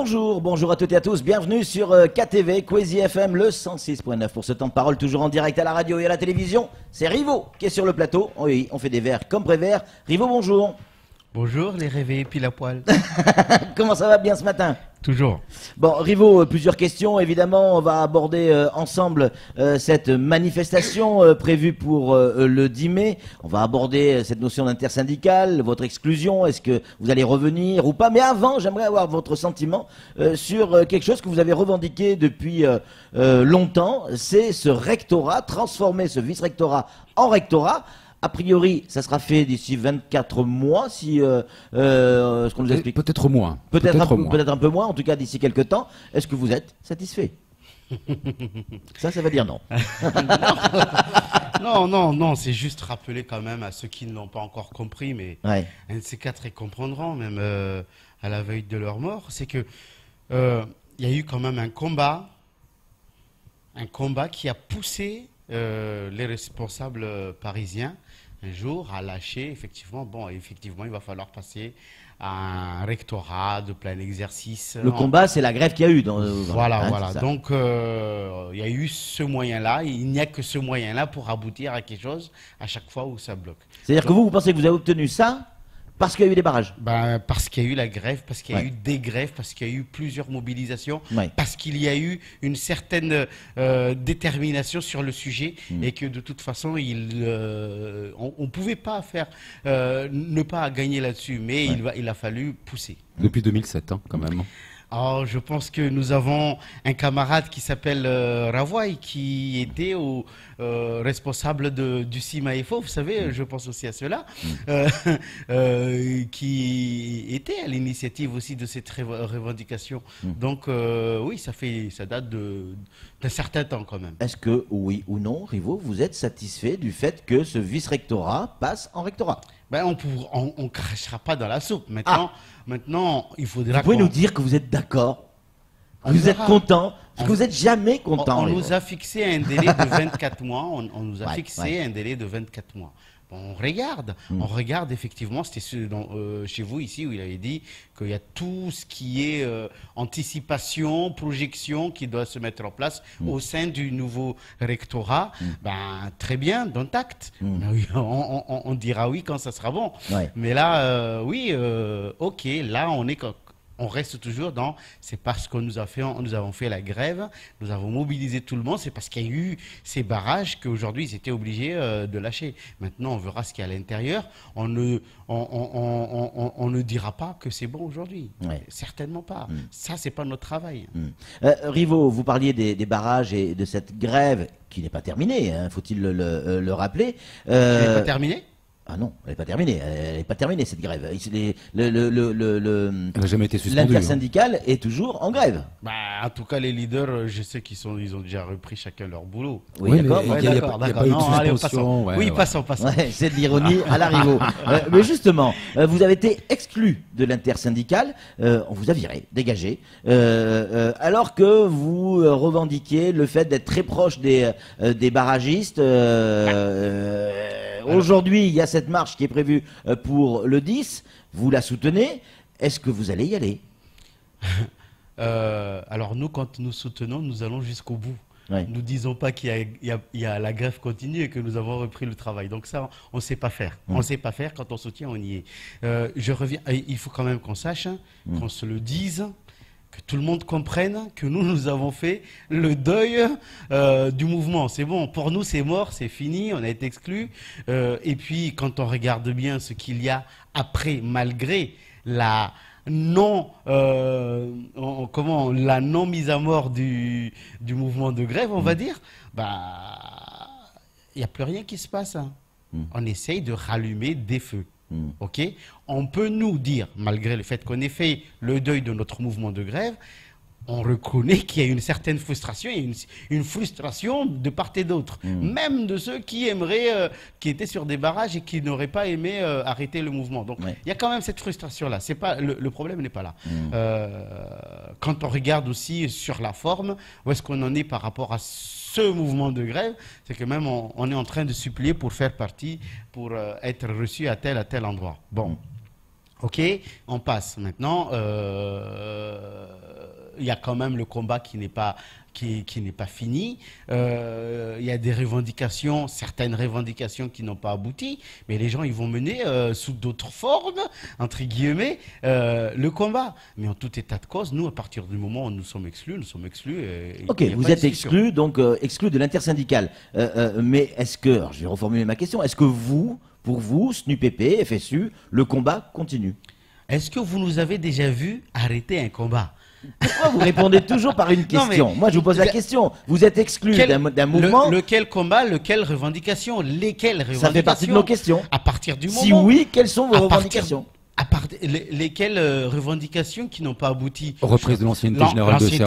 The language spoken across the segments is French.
Bonjour, bonjour à toutes et à tous, bienvenue sur KTV, Kwezi FM, le 106.9 pour ce temps de parole, toujours en direct à la radio et à la télévision. C'est Rivo qui est sur le plateau, oui, on fait des verres comme Prévert. Rivo, bonjour. Bonjour les réveillés pile à poil. Comment ça va bien ce matin? Toujours. Bon, Rivo, plusieurs questions. Évidemment, on va aborder ensemble cette manifestation prévue pour le 10 mai. On va aborder cette notion d'intersyndicale, votre exclusion. Est-ce que vous allez revenir ou pas? Mais avant, j'aimerais avoir votre sentiment sur quelque chose que vous avez revendiqué depuis longtemps. C'est ce rectorat, transformer ce vice-rectorat en rectorat. A priori, ça sera fait d'ici 24 mois, si ce qu'on nous explique. Peut-être moins. Peut-être un peu moins, en tout cas d'ici quelques temps. Est-ce que vous êtes satisfait? Ça veut dire non. Non, c'est juste rappeler quand même à ceux qui ne l'ont pas encore compris, mais Ouais. un de ces quatre y comprendront, même à la veille de leur mort, c'est que il y a eu quand même un combat qui a poussé les responsables parisiens un jour à lâcher, effectivement, il va falloir passer à un rectorat de plein exercice. Le combat, c'est la grève qu'il y a eu. Voilà. C'est ça. Donc, il y a eu ce moyen-là. Il n'y a que ce moyen-là pour aboutir à quelque chose à chaque fois où ça bloque. C'est-à-dire que vous pensez que vous avez obtenu ça parce qu'il y a eu des barrages? Parce qu'il y a eu la grève, parce qu'il y a Ouais. eu des grèves, parce qu'il y a eu plusieurs mobilisations, Ouais. parce qu'il y a eu une certaine détermination sur le sujet et que de toute façon, on ne pouvait pas ne pas gagner là-dessus, mais il a fallu pousser. Depuis 2007, hein, quand même. Alors, je pense que nous avons un camarade qui s'appelle Ravoy, qui était responsable du CIMAFO, vous savez, je pense aussi à cela, qui était à l'initiative aussi de cette revendication. Donc, oui, ça date d'un certain temps quand même. Est-ce que, oui ou non, Rivo, vous êtes satisfait du fait que ce vice-rectorat passe en rectorat? On crachera pas dans la soupe. Maintenant, il faudra Vous pouvez nous dire que vous êtes d'accord? On Vous êtes verra. content? Parce que vous n'êtes jamais content. On Rivo. nous a fixé un délai de 24 mois. On nous a Ouais, fixé ouais. un délai de 24 mois. Bon, on regarde effectivement, c'était chez vous ici où il avait dit qu'il y a tout ce qui est anticipation, projection qui doit se mettre en place au sein du nouveau rectorat. Très bien, dont acte. Ben oui, on dira oui quand ça sera bon. Ouais. Mais là, ok, là on reste toujours c'est parce que nous avons fait la grève, nous avons mobilisé tout le monde, c'est parce qu'il y a eu ces barrages qu'aujourd'hui ils étaient obligés de lâcher. Maintenant, on verra ce qu'il y a à l'intérieur. On ne dira pas que c'est bon aujourd'hui. Ouais. Certainement pas. Ça, c'est pas notre travail. Rivo, vous parliez des barrages et de cette grève qui n'est pas terminée, hein, faut-il le rappeler. Tu n'es pas terminé? Ah non, elle n'est pas terminée. Elle n'est pas terminée cette grève. Elle n'a jamais été suspendue. L'intersyndicale est toujours en grève. En tout cas, les leaders, je sais ils ont déjà repris chacun leur boulot. Oui, d'accord. mais ok. il y a pas eu de Non, allez, suspension. passons. Ouais, c'est de l'ironie à la Rivo. Mais justement, vous avez été exclu de l'intersyndicale. On vous a viré, dégagé. Alors que vous revendiquiez le fait d'être très proche des barragistes. Aujourd'hui, il y a cette marche qui est prévue pour le 10. Vous la soutenez. Est-ce que vous allez y aller? Alors nous, quand nous soutenons, nous allons jusqu'au bout. Ouais. Nous disons pas qu'il y a la grève continue et que nous avons repris le travail. Donc ça, on ne sait pas faire. On ne sait pas faire. Quand on soutient, on y est. Je reviens. Il faut quand même qu'on sache, qu'on se le dise, que tout le monde comprenne que nous avons fait le deuil du mouvement. C'est bon. Pour nous, c'est mort, c'est fini. On a été exclus. Et puis, quand on regarde bien ce qu'il y a après, malgré la non mise à mort du mouvement de grève, on va dire, il n'y a plus rien qui se passe. On essaye de rallumer des feux. Ok, on peut nous dire, malgré le fait qu'on ait fait le deuil de notre mouvement de grève, on reconnaît qu'il y a une certaine frustration, et une frustration de part et d'autre, même de ceux qui aimeraient, qui étaient sur des barrages et qui n'auraient pas aimé arrêter le mouvement. Donc, il y a quand même cette frustration-là. C'est pas le problème n'est pas là. Quand on regarde aussi sur la forme, où est-ce qu'on en est par rapport à ce mouvement de grève, c'est que même on est en train de supplier pour faire partie, pour être reçu à tel endroit. Bon. Ok, on passe. Maintenant, il y a quand même le combat qui n'est pas fini. Il y a des revendications, certaines revendications qui n'ont pas abouti, mais les gens, ils vont mener sous d'autres formes, entre guillemets, le combat. Mais en tout état de cause, nous, à partir du moment où nous sommes exclus. Ok, vous êtes exclus, donc exclus de l'intersyndicale. Mais est-ce que, alors je vais reformuler ma question, est-ce que pour vous, SNUPP, FSU, le combat continue? Est-ce que vous nous avez déjà vu arrêter un combat? Pourquoi vous répondez toujours par une question? Moi, je vous pose la question. Vous êtes exclu d'un mouvement. Lequel combat, lequel revendication, lesquelles revendications? Ça fait partie de nos questions. À partir du moment. Si oui, quelles sont vos revendications? Lesquelles revendications qui n'ont pas abouti? Reprise de l'ancienneté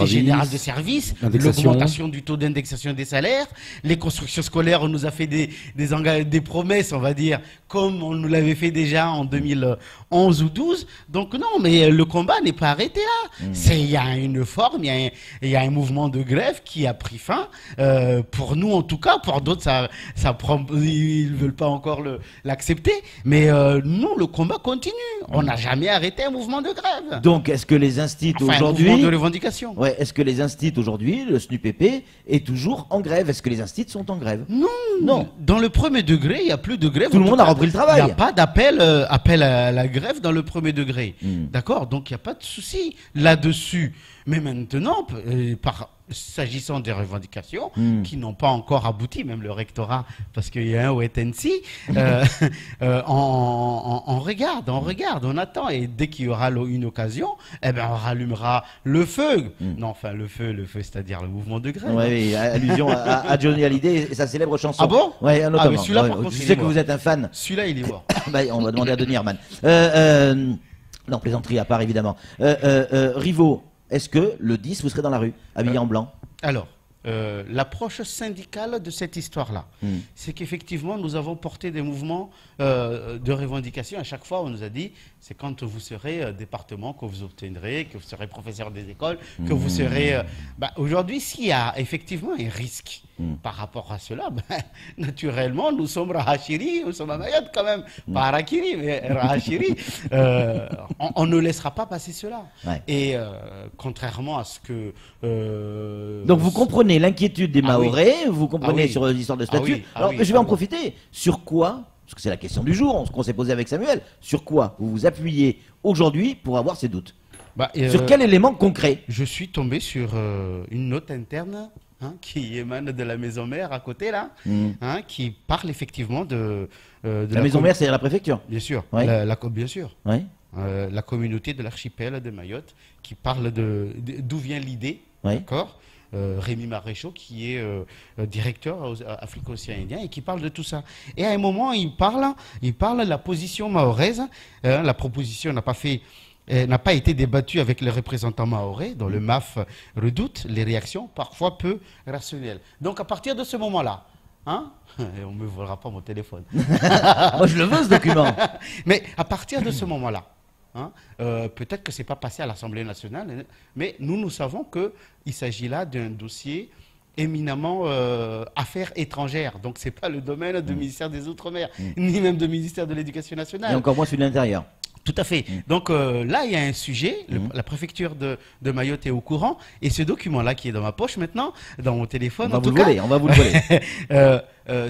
générale de service, l'augmentation du taux d'indexation des salaires, les constructions scolaires, on nous a fait des promesses, on va dire, comme on nous l'avait fait déjà en 2011 ou 12. Donc non, mais le combat n'est pas arrêté là. Il y a une forme, il y a un mouvement de grève qui a pris fin. Pour nous en tout cas, pour d'autres, ça prend, ils ne veulent pas encore l'accepter. Mais non, le combat continue. On n'a jamais arrêté un mouvement de grève. Donc, est-ce que les instituts aujourd'hui... un mouvement de revendication. Ouais, est-ce que les instituts aujourd'hui, le SNUPP, est toujours en grève? Est-ce que les instituts sont en grève? Non. Dans le premier degré, il n'y a plus de grève. Tout le monde a repris le travail. Il n'y a pas d'appel à la grève dans le premier degré. D'accord? Donc, il n'y a pas de souci là-dessus. Mais maintenant, s'agissant des revendications qui n'ont pas encore abouti, même le rectorat, parce qu'il y a un wait and see, on regarde, on attend, et dès qu'il y aura une occasion, eh ben on rallumera le feu. Non, enfin le feu, c'est-à-dire le mouvement de grève. Oui, allusion à Johnny Hallyday et sa célèbre chanson. Ah bon? Oui, notamment. Mais celui-là, par contre, je sais que vous êtes un fan. Celui-là, il est mort. On va demander à Denis Herman. Non, plaisanterie à part, évidemment. Rivaux, est-ce que le 10, vous serez dans la rue, habillé en blanc? Alors, l'approche syndicale de cette histoire-là, c'est qu'effectivement, nous avons porté des mouvements de revendication. À chaque fois, on nous a dit, c'est quand vous serez département que vous obtiendrez, que vous serez professeur des écoles, que vous serez... Aujourd'hui, s'il y a effectivement un risque par rapport à cela, naturellement, nous sommes Rahachiri, nous sommes à Mayotte quand même, pas Harakiri, mais Rahachiri. On ne laissera pas passer cela. Ouais. Et contrairement à ce que... Donc vous comprenez l'inquiétude des Mahorais, vous comprenez sur l'histoire de statut. Alors je vais en profiter. Sur quoi, parce que c'est la question du jour, qu'on s'est posé avec Samuel, sur quoi vous vous appuyez aujourd'hui pour avoir ces doutes? Sur quel élément concret? Je suis tombé sur une note interne qui émane de la maison mère à côté là, qui parle effectivement de la maison mère, c'est la préfecture. Bien sûr, bien sûr. Ouais. La communauté de l'archipel de Mayotte, qui parle d'où vient l'idée, d'accord. Rémi Maréchaux, qui est directeur africo-océanien et qui parle de tout ça. Et à un moment, il parle de la position mahoraise. La proposition n'a pas été débattue avec les représentants mahorais, dont le MAF redoute les réactions parfois peu rationnelles. Donc à partir de ce moment-là, on ne me volera pas mon téléphone. Moi je le veux ce document. Mais à partir de ce moment-là, peut-être que ce n'est pas passé à l'Assemblée nationale, mais nous savons qu'il s'agit là d'un dossier éminemment affaires étrangères. Donc ce n'est pas le domaine du ministère des Outre-mer, ni même du ministère de l'Éducation nationale. Et encore moins celui de l'Intérieur. Tout à fait. Donc là, il y a un sujet, la préfecture de Mayotte est au courant, et ce document-là qui est dans ma poche maintenant, dans mon téléphone, on va vous le voler.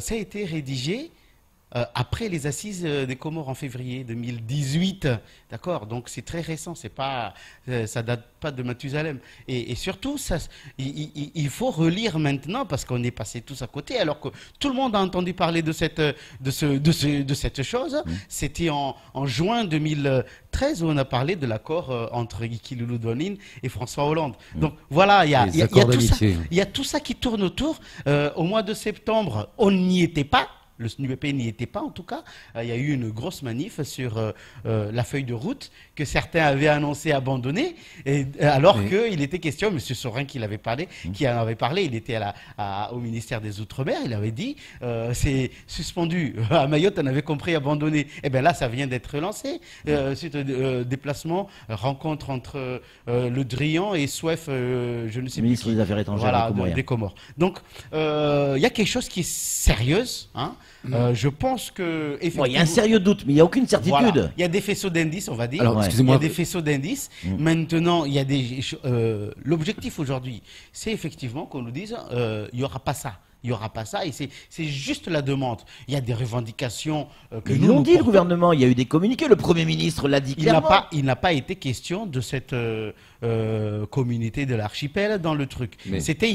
Ça a été rédigé après les assises des Comores en février 2018, d'accord. Donc c'est très récent, ça date pas de Mathusalem. Et surtout, il faut relire maintenant parce qu'on est passé tous à côté, alors que tout le monde a entendu parler de cette chose. C'était en juin 2013 où on a parlé de l'accord entre Guy Loulou-Donin et François Hollande. Donc voilà, il y a tout ça qui tourne autour. Au mois de septembre, on n'y était pas. Le SNUPP n'y était pas en tout cas. Il y a eu une grosse manif sur la feuille de route que certains avaient annoncé abandonner, alors qu'il était question, M. Sorin qui en avait parlé, il était au ministère des Outre-mer, il avait dit c'est suspendu. À Mayotte, on avait compris abandonner. Et bien là, ça vient d'être lancé. Suite déplacement, rencontre entre Le Drian et Souef, je ne sais ministre plus qui. Des Affaires étrangères des Comores. Donc, il y a quelque chose qui est sérieuse, Je pense que effectivement, il y a un sérieux doute, mais il n'y a aucune certitude. Voilà. Il y a des faisceaux d'indices, on va dire. Alors, excusez-moi. Il y a des faisceaux d'indices. Maintenant, il y a des. L'objectif aujourd'hui, c'est effectivement qu'on nous dise, il n'y aura pas ça. Il n'y aura pas ça, et c'est juste la demande. Il y a des revendications que ils l'ont dit, le gouvernement, il y a eu des communiqués, le Premier ministre l'a dit clairement. Il n'a pas été question de cette communauté de l'archipel dans le truc. C'était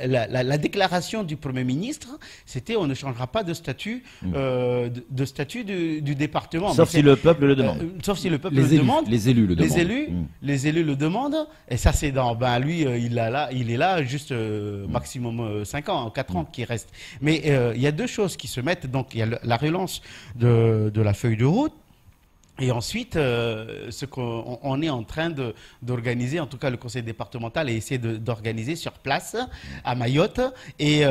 la déclaration du Premier ministre, c'était on ne changera pas de statut, du département. Sauf si le peuple le demande. Sauf si le peuple le demande. Les élus le demandent. Les élus le demandent, et ça c'est dans... Ben lui, il est là juste maximum 5 ans, 4 ans qui reste. Mais il y a deux choses qui se mettent. Donc il y a la relance de la feuille de route. Et ensuite, ce qu'on est en train d'organiser, en tout cas le conseil départemental, et essayer d'organiser sur place à Mayotte et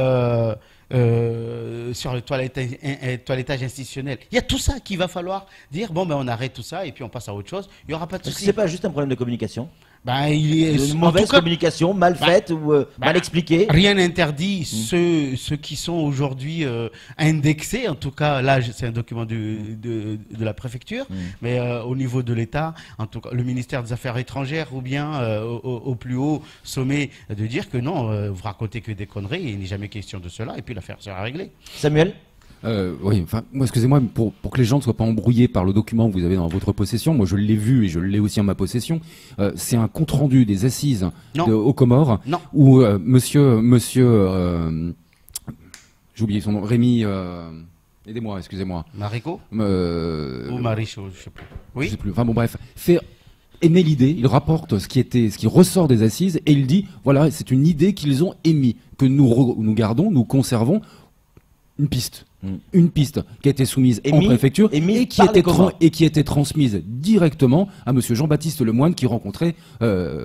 sur le toilettage institutionnel. Il y a tout ça qu'il va falloir dire, bon ben on arrête tout ça et puis on passe à autre chose. Il n'y aura pas de souci. C'est pas juste un problème de communication? Une mauvaise communication, mal faite ou mal expliquée. Rien n'interdit ceux qui sont aujourd'hui indexés, en tout cas là c'est un document de la préfecture, mais au niveau de l'État, en tout cas le ministère des Affaires étrangères ou bien au plus haut sommet, de dire que non, vous racontez que des conneries, il n'est jamais question de cela et puis l'affaire sera réglée. Samuel? Oui, enfin, moi, excusez-moi, pour que les gens ne soient pas embrouillés par le document que vous avez dans votre possession, moi je l'ai vu et je l'ai aussi en ma possession, c'est un compte-rendu des assises aux Comores, où monsieur j'ai oublié son nom, Rémi, aidez-moi, excusez-moi. Marico ou Marichaud, je sais plus. Oui. Je sais plus, enfin bon bref, émet l'idée, il rapporte ce qui ressort des assises et il dit, voilà, c'est une idée qu'ils ont émise, que nous gardons, nous conservons, une piste qui a été soumise en préfecture et qui était transmise directement à monsieur Jean-Baptiste Lemoine qui rencontrait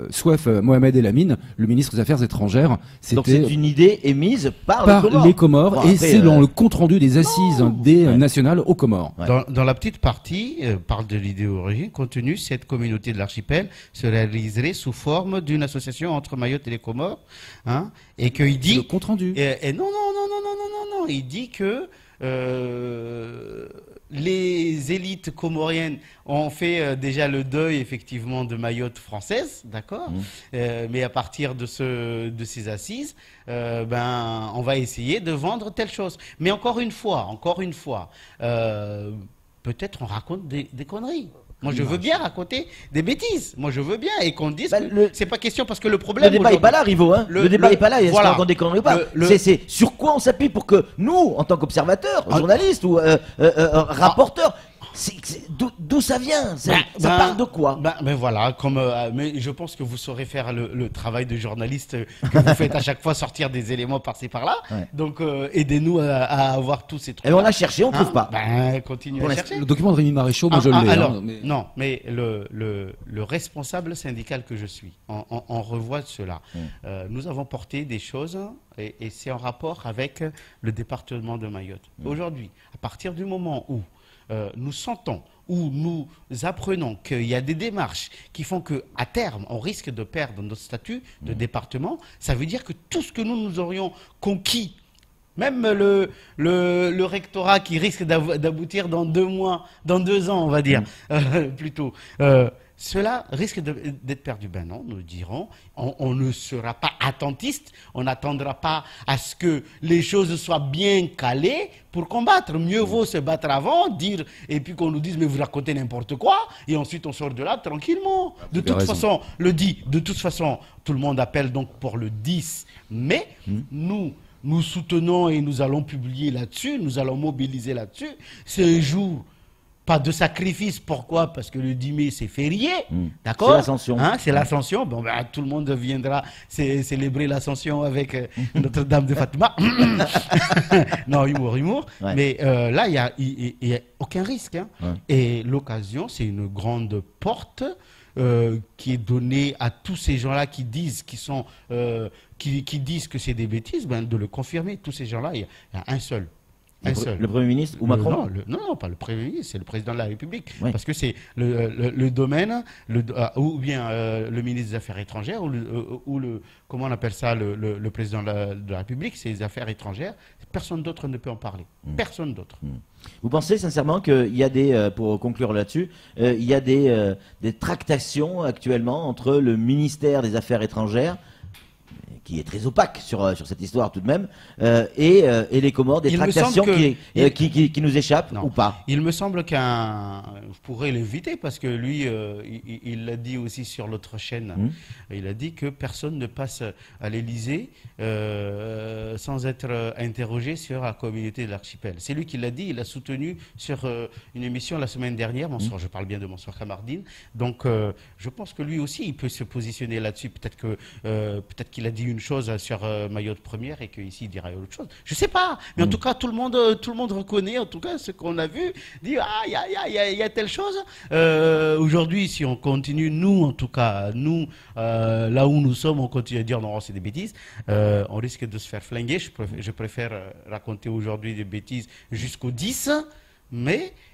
Souef Mohamed El Amin, le ministre des Affaires étrangères. Donc c'est une idée émise par les Comores bon, et c'est dans le compte-rendu des assises nationales aux Comores. Ouais. Dans la petite partie, parle de l'idée origine, compte tenu cette communauté de l'archipel se réaliserait sous forme d'une association entre Mayotte et les Comores, hein, et qu'il dit... Le compte-rendu. Et non, il dit que les élites comoriennes ont fait déjà le deuil effectivement de Mayotte française, d'accord, mais à partir de ces assises, on va essayer de vendre telle chose. Mais encore une fois, peut-être on raconte des conneries. Moi, je veux bien raconter des bêtises. Moi, je veux bien et qu'on dise que c'est pas question parce que le problème. Le débat n'est pas là, Rivo. Hein. Le débat n'est pas là. Est-ce qu'on raconte des conneries ou pas? C'est sur quoi on s'appuie pour que nous, en tant qu'observateurs, journalistes ou rapporteurs, d'où ça vient? Ça part de quoi? Voilà, mais je pense que vous saurez faire le travail de journaliste que vous faites à chaque fois, sortir des éléments par-ci par-là. Ouais. Donc aidez-nous à avoir tous ces trucs. Et on a cherché, on ne trouve pas. Continuez à chercher. Le document de Rémi Maréchaux, moi je l'ai. Alors, non, mais le responsable syndical que je suis, on revoit cela. Nous avons porté des choses et c'est en rapport avec le département de Mayotte. Aujourd'hui, à partir du moment où nous sentons ou nous apprenons qu'il y a des démarches qui font qu'à terme, on risque de perdre notre statut de département, ça veut dire que tout ce que nous aurions conquis, même le rectorat qui risque d'aboutir dans 2 mois, dans 2 ans, on va dire, plutôt, cela risque d'être perdu. Ben non, nous dirons, on ne sera pas attentiste, on n'attendra pas à ce que les choses soient bien calées pour combattre. Mieux vaut se battre avant, dire, et puis qu'on nous dise, mais vous racontez n'importe quoi, et ensuite on sort de là tranquillement. De toute façon, tout le monde appelle donc pour le 10 mai, nous soutenons et nous allons publier là-dessus, nous allons mobiliser là-dessus. C'est un jour... Pas de sacrifice, pourquoi? Parce que le 10 mai, c'est férié, d'accord? C'est l'Ascension. Hein, c'est l'Ascension. Bon, tout le monde viendra célébrer l'Ascension avec Notre-Dame de Fatima. Non, humour. Ouais. Mais là, il n'y a aucun risque. Hein. Ouais. Et l'occasion, c'est une grande porte qui est donnée à tous ces gens-là qui disent qui disent que c'est des bêtises, de le confirmer. Tous ces gens-là, il y a un seul Un seul. Le Premier ministre ou Macron? Non, pas le Premier ministre, c'est le président de la République. Oui. Parce que c'est le domaine, ou bien le ministre des Affaires étrangères, ou comment on appelle ça, le président de la République, c'est les Affaires étrangères. Personne d'autre ne peut en parler. Personne d'autre. Vous pensez sincèrement qu'il y a des, pour conclure là-dessus, il y a des tractations actuellement entre le ministère des Affaires étrangères, qui est très opaque sur cette histoire tout de même, et les Comores, des tractations qui nous échappent ou pas? Il me semble je pourrais l'éviter parce que lui, il l'a dit aussi sur l'autre chaîne. Il a dit que personne ne passe à l'Élysée sans être interrogé sur la communauté de l'archipel. C'est lui qui l'a dit, il l'a soutenu sur une émission la semaine dernière. Bonsoir, je parle bien de Bonsoir Kamardine. Donc, je pense que lui aussi, il peut se positionner là-dessus. Peut-être qu'il a dit une chose sur Mayotte première et qu'ici il dira autre chose. Je sais pas, mais en tout cas tout le monde reconnaît, en tout cas ce qu'on a vu, dit il y a telle chose. Aujourd'hui, si on continue, nous en tout cas, nous là où nous sommes, on continue à dire non, c'est des bêtises. On risque de se faire flinguer. Je préfère raconter aujourd'hui des bêtises jusqu'au 10,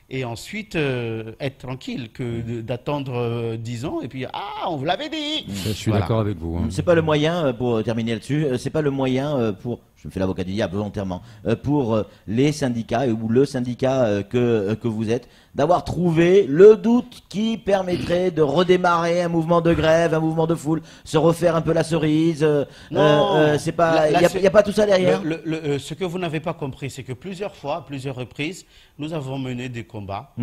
et ensuite être tranquille que d'attendre 10 ans et puis on vous l'avait dit. Je suis d'accord avec vous. Hein. C'est pas le moyen, pour terminer là-dessus, c'est pas le moyen pour, je me fais l'avocat du diable volontairement, pour les syndicats ou le syndicat que vous êtes, d'avoir trouvé le doute qui permettrait de redémarrer un mouvement de grève, un mouvement de foule, se refaire un peu la cerise. C'est pas, il y a pas tout ça derrière. Ce que vous n'avez pas compris, c'est que plusieurs fois, à plusieurs reprises, nous avons mené des combats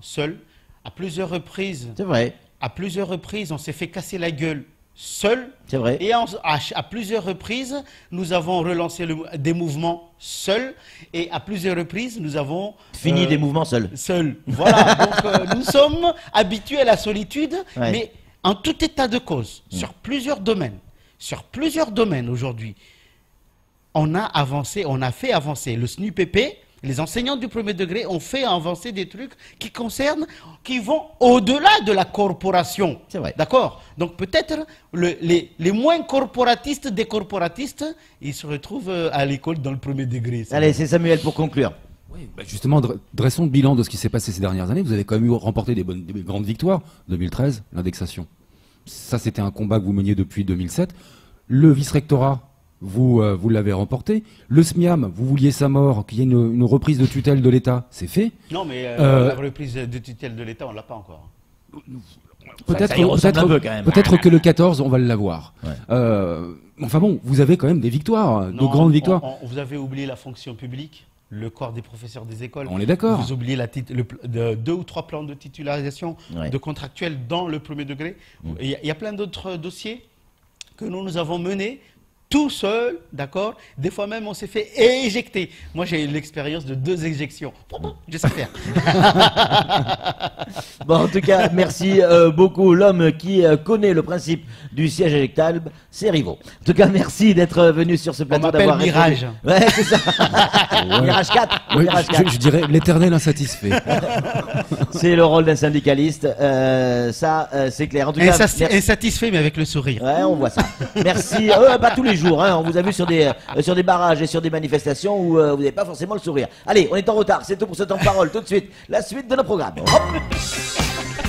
seuls. À plusieurs reprises. C'est vrai. À plusieurs reprises, on s'est fait casser la gueule seul. C'est vrai. Et à plusieurs reprises, nous avons relancé des mouvements seuls. Et à plusieurs reprises, nous avons fini des mouvements seuls. Seuls. Voilà. Donc nous sommes habitués à la solitude, mais en tout état de cause, sur plusieurs domaines. Sur plusieurs domaines aujourd'hui, on a fait avancer le SNUPP. Les enseignants du premier degré ont fait avancer des trucs qui vont au-delà de la corporation. C'est vrai. D'accord? Donc peut-être les moins corporatistes des corporatistes, ils se retrouvent à l'école dans le premier degré. Allez, c'est Samuel pour conclure. Oui, justement, dressons le bilan de ce qui s'est passé ces dernières années. Vous avez quand même remporté des grandes victoires. 2013, l'indexation. Ça, c'était un combat que vous meniez depuis 2007. Le vice-rectorat, vous l'avez remporté. Le SMIAM, vous vouliez sa mort, qu'il y ait une reprise de tutelle de l'État, c'est fait. Non, mais la reprise de tutelle de l'État, on ne l'a pas encore. Peut-être que le 14, on va l'avoir. Enfin bon, vous avez quand même des victoires, de grandes victoires. Vous avez oublié la fonction publique, le corps des professeurs des écoles. On est d'accord. Vous oubliez 2 ou 3 plans de titularisation de contractuels dans le premier degré. Il y a plein d'autres dossiers que nous avons menés tout seul, d'accord? Des fois même, on s'est fait éjecter. Moi, j'ai eu l'expérience de 2 éjections. Je sais faire. Bon, en tout cas, merci beaucoup. L'homme qui connaît le principe du siège éjectable, c'est Rivaux. En tout cas, merci d'être venu sur ce plateau. On m'appelle Mirage. Ouais, c'est ça. Mirage 4. Ouais, Mirage 4. Je dirais l'éternel insatisfait. C'est le rôle d'un syndicaliste. Ça, c'est clair. En tout cas, insatisfait, mais avec le sourire. Ouais, on voit ça. Merci. Pas tous les jours. On vous a vu sur des barrages et sur des manifestations où vous n'avez pas forcément le sourire. Allez, on est en retard. C'est tout pour ce temps de parole. Tout de suite, la suite de nos programmes. Hop.